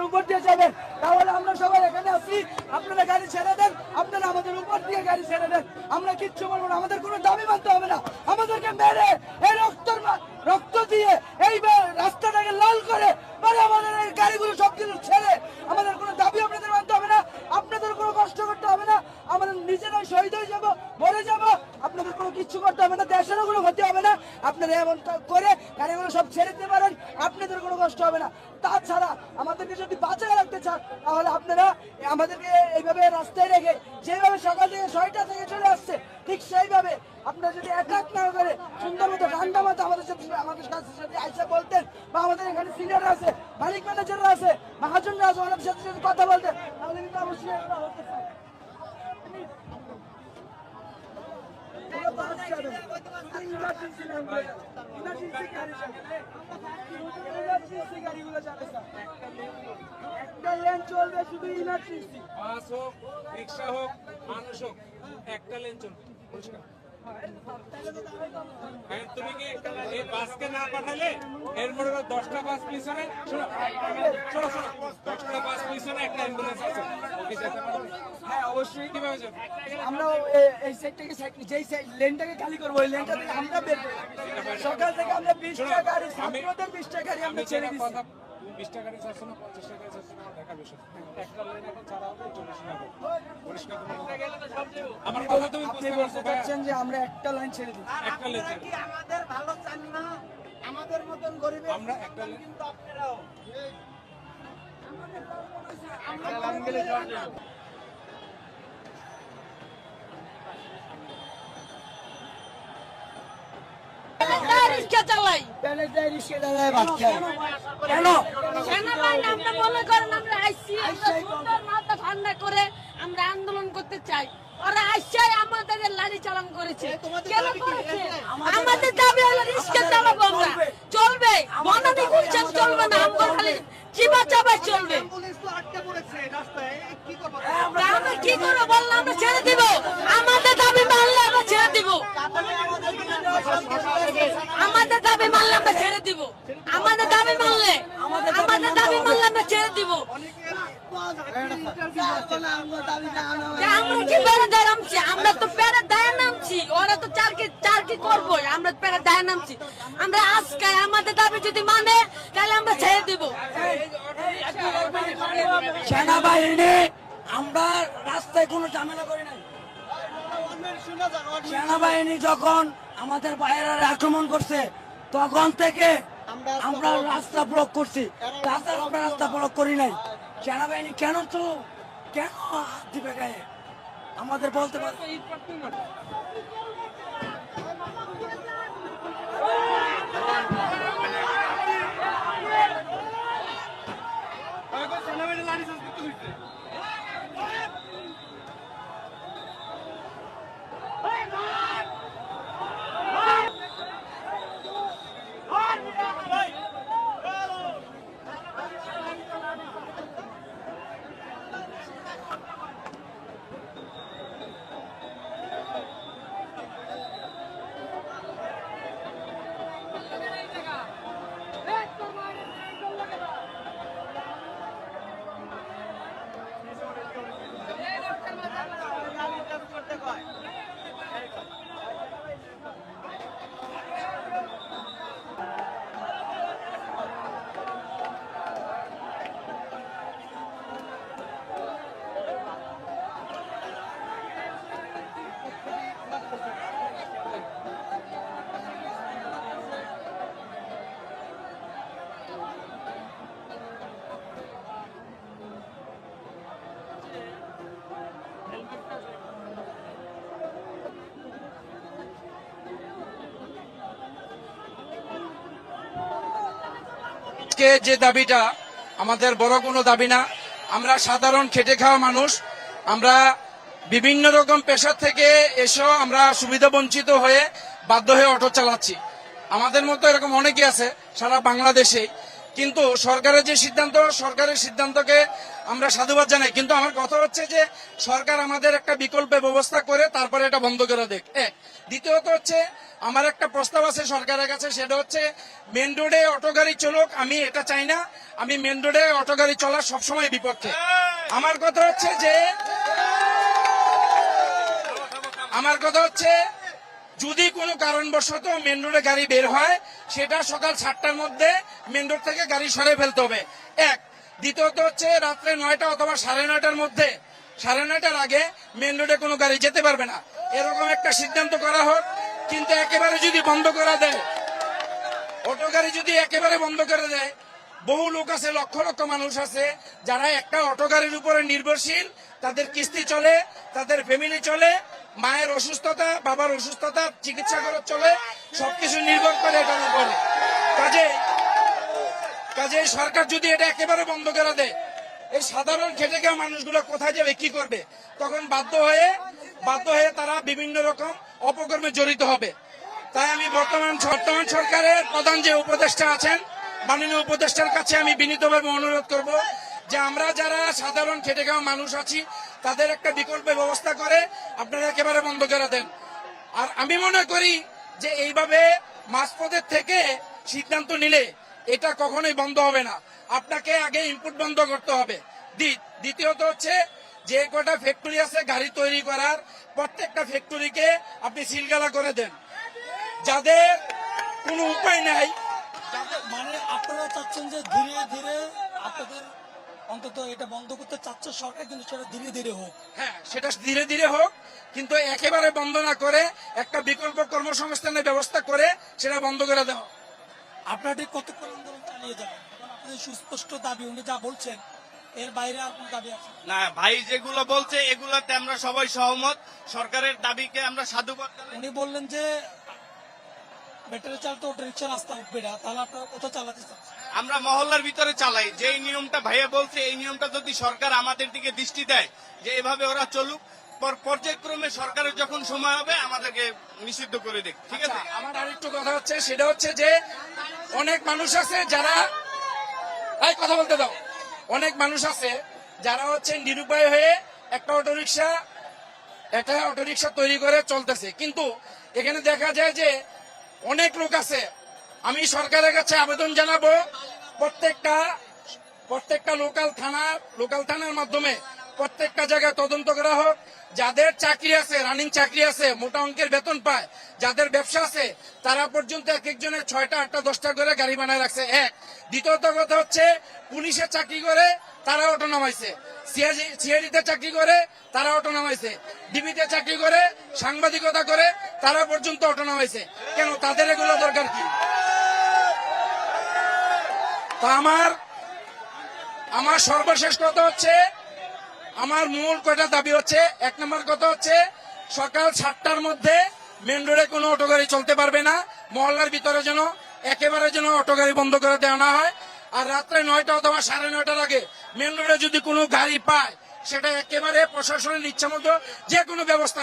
উপর দিয়ে যাবেন, তাহলে আমরা সবাই এখানে আসি, আপনারা গাড়ি ছেড়ে দেন, আপনারা আমাদের উপর দিয়ে গাড়ি ছেড়ে দেন, আমরা কিচ্ছু বলবো না, আমাদের কোনো দাবি মানতে হবে না। আমাদেরকে মেরে এই রক্ত দিয়ে এই রাস্তাটাকে লাল করে মানে আমাদের এই গাড়িগুলো সবকিছু ছেড়ে আমাদের কোনো দাবি আপনাদের মানতে হবে না, আপনাদের কোনো কষ্ট করতে হবে না, আমাদের নিজেরাই শহীদ হয়ে যাবো, মরে যাবো, আপনাদের কোনো কিচ্ছু করতে হবে না, দেশেরও কোনো ক্ষতি হবে না। আপনারা এমন করে গাড়িগুলো সব ছেড়ে দিতে পারেন, আপনাদের কোনো কষ্ট হবে না। তাছাড়া আমাদেরকে যদি বাঁচিয়ে রাখতে চান তাহলে আপনারা আমাদেরকে এইভাবে রাস্তায় রেখে যেভাবে সকাল থেকে 6টা থেকে চলে আসছে ঠিক সেইভাবে আপনারা যদি অ্যাটাক না করে সুন্দর মতো ঠান্ডা মতো আমাদের সাথে আইসা বলতেন, বা আমাদের এখানে সিনিয়ররা আছে, মালিক ম্যানেজাররা আছে, মহাজনরা আছে, ওনাদের সাথে যদি কথা বলতেন তাহলে কিন্তু অবশ্যই এগুলো হতে চায়। একটা লেন চলবে শুধু ইমার্জেন্সি, বাস হোক, রিক্সা হোক, মানুষ হোক, একটা লেন চলবে। তুমি কি এই বাসকে না পাঠালে এর মধ্যে 10টা বাস পিছনে, শোনো 10টা বাস পিছনে একটা অ্যাম্বুলেন্স আছে, ওকে যেতে পারবে? হ্যাঁ অবশ্যই। কিভাবে যাবে? আমরা এই সাইডটাকে যেই লেনটাকে খালি করবো ওই লেনটা থেকে আমরা বের করবো। সকাল থেকে আমরা 20টা গাড়ি, ছাত্রদের 20টা গাড়ি আমরা ছেড়ে দিচ্ছি। 20টা গাড়ি চাচ্ছ না, 50টা গাড়ি চাচ্ছ না, আমার দেখার বিষয়। একটা লেন এখন ছাড়া হবে, 40 টাকা পরিষ্কার আমার কথা তুমি বুঝতে পারছো? চাচ্ছেন যে আমরা একটা লাইন ছেড়ে দিই, একটা লেন ছেড়ে কি আমাদের ভালো চান না? আমাদের মতন গরিবের আমরা একটা লেন কিন্তু আপনারাও রিক্সা চালাই কেন সেনাবাহিনী আমরা মনে করেন আমরা আইসি, আমরা সুন্দর মাথা ঠান্ডা করে আমরা আন্দোলন করতে চাই, ওরা আইসাই আমাদের লাঠি চালান করেছে। কেন করেছে? আমাদের দাবি হলো রিক্সা চালাবো আমরা, চলবে, বনানী গুলশান চলবে না, আমরা খালি চিবা চাবাই চলবে। আমরা কি করবো বললাম, আমরা ছেড়ে দিব, আমাদের দাবি মানলে আমরা ছেড়ে দিব, আমাদের দাবি মানলে আমরা ছেড়ে দিব, আমাদের দাবি মানলে আমরা ছেড়ে দিব। আমরা কি পেরে দায় নামছি? আমরা তো পেরে দায় নামছি, ওরা তো চারকি করবো, আমরা পেরে দায় নামছি। আমরা আজকে আমাদের দাবি যদি মানে তাহলে আমরা ছেড়ে দিব। সেনাবাহিনী আমরা রাস্তায় কোনো ঝামেলা করি নাই। সেনাবাহিনী যখন আমাদের বাইরে আক্রমণ করছে তখন থেকে আমরা রাস্তা ব্লক করছি, তাছাড়া আমরা রাস্তা ব্লক করি নাই। সেনাবাহিনী কেন হাত দিবে গায়ে আমাদের বলতে পারবে? যে দাবিটা আমাদের বড় কোনো দাবি না, আমরা সাধারণ খেটে খাওয়া মানুষ, আমরা বিভিন্ন রকম পেশা থেকে এসেও আমরা সুবিধা বঞ্চিত হয়ে বাধ্য হয়ে অটো চালাচ্ছি। আমাদের মতো এরকম অনেকে আছে সারা বাংলাদেশে, কিন্তু সরকারের সিদ্ধান্তকে আমরা সাধুবাদ জানাই। কিন্তু আমার কথা হচ্ছে যে সরকার আমাদের একটা বিকল্প ব্যবস্থা করে তারপরে এটা বন্ধ করে দেখ। দ্বিতীয়ত হচ্ছে আমার একটা প্রস্তাব আছে সরকারের কাছে, সেটা হচ্ছে মেন রোডে অটো গাড়ি চলুক, আমি এটা চাই না। আমি মেন রোডে অটো গাড়ি চলার সবসময় বিপক্ষে। আমার কথা হচ্ছে যদি কোনো কারণবশত মেন রোডে গাড়ি বের হয়, সেটা সকাল 7টার মধ্যে মেন রোড থেকে গাড়ি সরিয়ে ফেলতে হবে, এক। দ্বিতীয়ত হচ্ছে রাত্রে 9টা অথবা 9:30টার মধ্যে, 9:30টার আগে মেন রোডে কোনো গাড়ি যেতে পারবে না, এরকম একটা সিদ্ধান্ত করা হোক। কিন্তু একেবারে যদি বন্ধ করে দেয়, অটো গাড়ি যদি একেবারে বন্ধ করে দেয়, বহু লোক আছে, লক্ষ লক্ষ মানুষ আছে যারা একটা অটো গাড়ির উপরে নির্ভরশীল, তাদের কিস্তি চলে, তাদের ফ্যামিলি চলে, মায়ের অসুস্থতা, বাবার অসুস্থতা, চিকিৎসা খরচ চলে, সবকিছু নির্ভর করে এটার উপরে। কাজে সরকার যদি এটা একেবারে বন্ধ করে দেয়, এই সাধারণ খেটে খাওয়া মানুষগুলো কোথায় যাবে, কি করবে? তখন বাধ্য হয়ে তারা বিভিন্ন রকম অপকর্মে জড়িত হবে। তাই আমি বর্তমান সরকারের প্রধান যে উপদেষ্টা আছেন, মাননীয় উপদেষ্টার কাছে আমি বিনীতভাবে অনুরোধ করব যে আমরা যারা সাধারণ খেটে খাওয়া মানুষ আছি, তাদের একটা বিকল্প ব্যবস্থা করে আপনারা একেবারে বন্ধ করে দেন। আর আমি মনে করি যে এইভাবে মাঝপথের থেকে সিদ্ধান্ত নিলে এটা কখনোই বন্ধ হবে না। আপনাকে আগে ইনপুট বন্ধ করতে হবে। দ্বিতীয়ত হচ্ছে যে কটা ফ্যাক্টরি আছে গাড়ি তৈরি করার, প্রত্যেকটা ফ্যাক্টরিকে আপনি সিলগালা করে দেন। যাদের কোনো উপায় নাই, মানে আপনারা চাচ্ছেন যে ধীরে ধীরে আপনাদের অন্তত এটা বন্ধ করতে চাচ্ছে সরকার, কিন্তু সেটা ধীরে ধীরে হোক। হ্যাঁ, সেটা ধীরে ধীরে হোক, কিন্তু একেবারে বন্ধ না করে একটা বিকল্প কর্মসংস্থানের ব্যবস্থা করে সেটা বন্ধ করে দেওয়া। আপনারা ঠিক কতক্ষণ আন্দোলন চালিয়ে যাবেন? কারণ আপনাদের সুস্পষ্ট দাবি, উনি যা বলছেন এর বাইরে আর কোন দাবি আছে? না ভাই, যেগুলো বলছে এগুলোতে আমরা সবাই সহমত। সরকারের দাবিকে আমরা সাধুবাদ জানাই। উনি বললেন যে ব্যাটারি চালিত অটো রিক্সা রাস্তা উঠবে না, তাহলে আপনারা কোথাও চালাতে চাচ্ছেন? আমরা মহল্লার ভিতরে চালাই। যে নিয়মটা ভাইয়া বলছে, এই নিয়মটা যদি সরকার আমাদের দিকে দৃষ্টি দেয় যে এভাবে ওরা চলুক, পর্যায়ক্রমে সরকারের যখন সময় হবে আমাদেরকে নিষিদ্ধ করে দেখ, ঠিক আছে? আমার আরেকটু কথা হচ্ছে, সেটা হচ্ছে যে অনেক মানুষ আছে যারা, এই কথা বলতে দাও, অনেক মানুষ আছে যারা হচ্ছে নিরুপায় হয়ে একটা অটোরিকশা তৈরি করে চলতেছে। কিন্তু এখানে দেখা যায় যে অনেক লোক আছে। আমি সরকারের কাছে আবেদন জানাবো, প্রত্যেকটা লোকাল থানার মাধ্যমে প্রত্যেকটা জায়গায় তদন্ত করা হোক। যাদের চাকরি আছে, রানিং চাকরি আছে, মোটা অঙ্কের বেতন পায়, যাদের ব্যবসা আছে, তারা পর্যন্ত এক একজনের 6টা 8টা 10টা করে গাড়ি বানায় রাখছে। দ্বিতীয়ত কথা হচ্ছে পুলিশের চাকরি করে তারা অটো নামাইছে, সিআইডিতে চাকরি করে তারা অটো নামাইছে, ডিবিতে চাকরি করে, সাংবাদিকতা করে তারা পর্যন্ত অটো নামাইছে। কেন? তাদের এগুলো দরকার কি? তা আমার সর্বশেষ কথা হচ্ছে, আমার মূল কয়টা দাবি হচ্ছে, 1 নম্বর কথা হচ্ছে সকাল 7টার মধ্যে মেন রোডে কোনো অটো গাড়ি চলতে পারবে না। মহল্লার ভিতরে একেবারে অটো গাড়ি বন্ধ করে দেওয়া না হয়। আর রাত্রে 9টা অথবা 9:30টার আগে মেন রোডে যদি কোনো গাড়ি পায়, সেটা একেবারে প্রশাসনের ইচ্ছা মতো যে কোনো ব্যবস্থা